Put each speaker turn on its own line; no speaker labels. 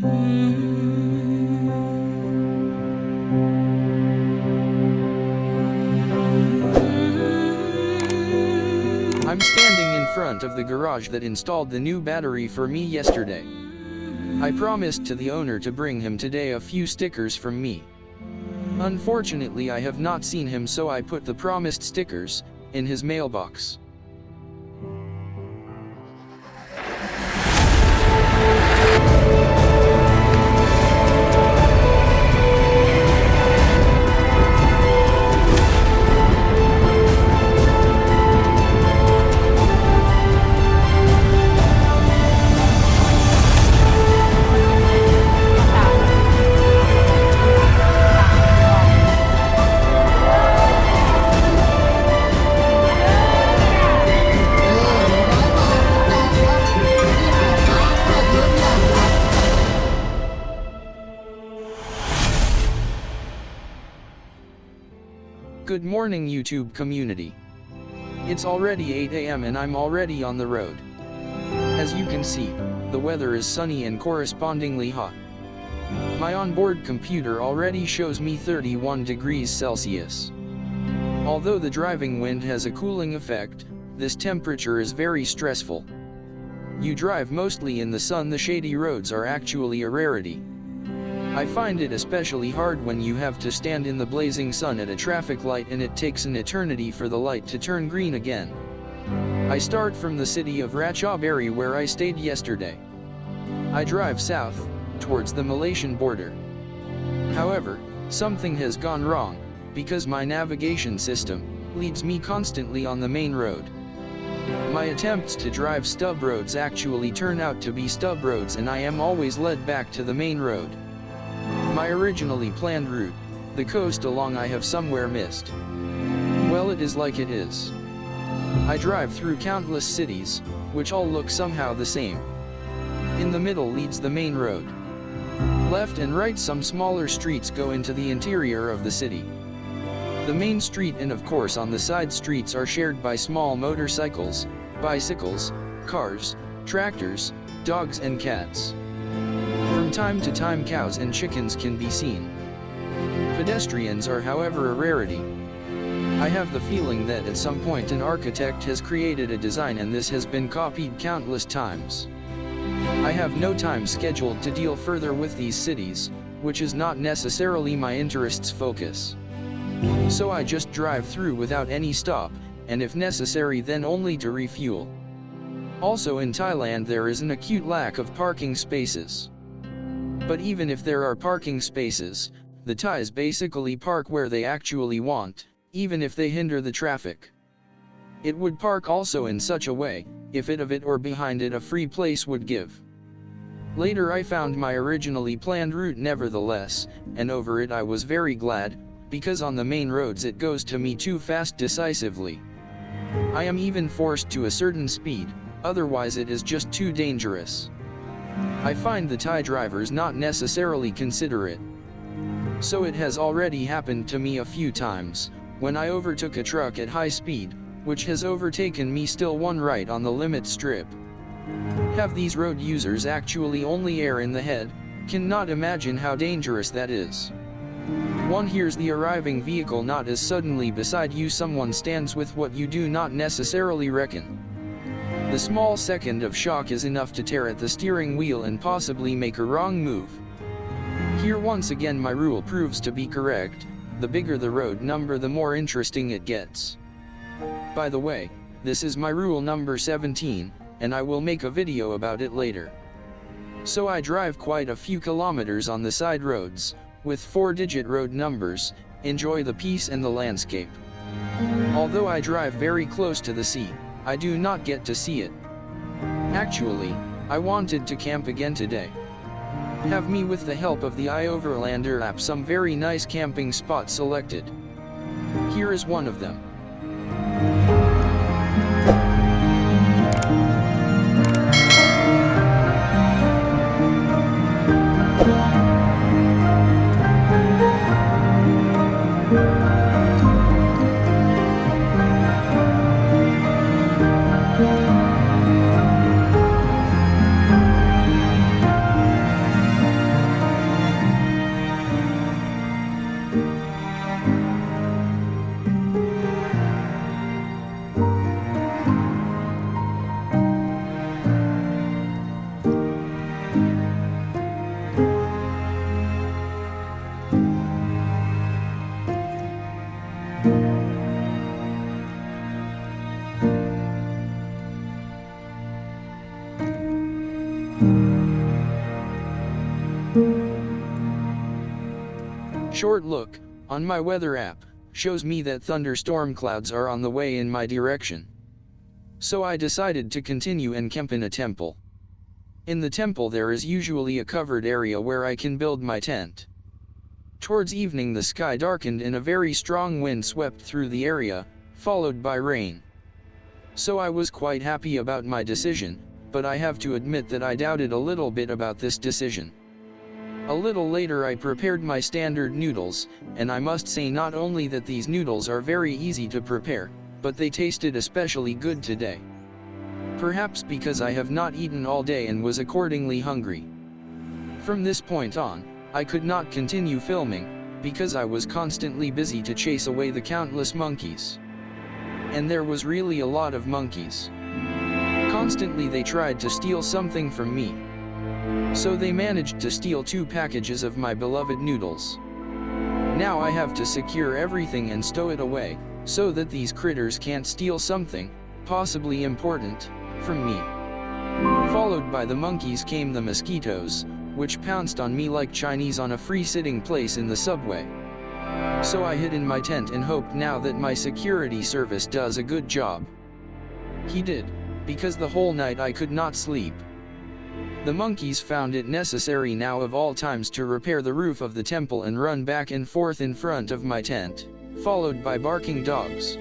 I'm standing in front of the garage that installed the new battery for me yesterday. I promised to the owner to bring him today a few stickers from me. Unfortunately, I have not seen him, so I put the promised stickers in his mailbox. Good morning, YouTube community. It's already 8 AM and I'm already on the road. As you can see, the weather is sunny and correspondingly hot. My onboard computer already shows me 31 degrees Celsius. Although the driving wind has a cooling effect, this temperature is very stressful. You drive mostly in the sun, the shady roads are actually a rarity. I find it especially hard when you have to stand in the blazing sun at a traffic light and it takes an eternity for the light to turn green again. I start from the city of Ratchaburi where I stayed yesterday. I drive south, towards the Malaysian border. However, something has gone wrong, because my navigation system leads me constantly on the main road. My attempts to drive stub roads actually turn out to be stub roads and I am always led back to the main road. My originally planned route, the coast along, I have somewhere missed. Well, it is like it is. I drive through countless cities, which all look somehow the same. In the middle leads the main road. Left and right some smaller streets go into the interior of the city. The main street and of course on the side streets are shared by small motorcycles, bicycles, cars, tractors, dogs and cats. From time to time cows and chickens can be seen. Pedestrians are however a rarity. I have the feeling that at some point an architect has created a design and this has been copied countless times. I have no time scheduled to deal further with these cities, which is not necessarily my interests focus. So I just drive through without any stop, and if necessary then only to refuel. Also in Thailand there is an acute lack of parking spaces. But even if there are parking spaces, the Thais basically park where they actually want, even if they hinder the traffic. It would park also in such a way, if it of it or behind it a free place would give. Later I found my originally planned route nevertheless, and over it I was very glad, because on the main roads it goes to me too fast decisively. I am even forced to a certain speed, otherwise it is just too dangerous. I find the Thai drivers not necessarily considerate. So it has already happened to me a few times, when I overtook a truck at high speed, which has overtaken me still one right on the limit strip. Have these road users actually only air in the head? Cannot imagine how dangerous that is. One hears the arriving vehicle not as suddenly beside you someone stands with what you do not necessarily reckon. The small second of shock is enough to tear at the steering wheel and possibly make a wrong move. Here once again my rule proves to be correct, the bigger the road number the more interesting it gets. By the way, this is my rule number 17, and I will make a video about it later. So I drive quite a few kilometers on the side roads, with 4-digit road numbers, enjoy the peace and the landscape. Although I drive very close to the sea, I do not get to see it. Actually, I wanted to camp again today. Have me with the help of the iOverlander app some very nice camping spots selected. Here is one of them. short look on my weather app shows me that thunderstorm clouds are on the way in my direction. So I decided to continue and camp in a temple. In the temple there is usually a covered area where I can build my tent. Towards evening the sky darkened and a very strong wind swept through the area, followed by rain. So I was quite happy about my decision, but I have to admit that I doubted a little bit about this decision. A little later I prepared my standard noodles, and I must say not only that these noodles are very easy to prepare, but they tasted especially good today. Perhaps because I have not eaten all day and was accordingly hungry. From this point on, I could not continue filming, because I was constantly busy to chase away the countless monkeys. And there was really a lot of monkeys. Constantly they tried to steal something from me. So they managed to steal 2 packages of my beloved noodles. Now I have to secure everything and stow it away, so that these critters can't steal something, possibly important, from me. Followed by the monkeys came the mosquitoes, which pounced on me like Chinese on a free sitting place in the subway. So I hid in my tent and hoped now that my security service does a good job. He did, because the whole night I could not sleep. The monkeys found it necessary now of all times to repair the roof of the temple and run back and forth in front of my tent, followed by barking dogs.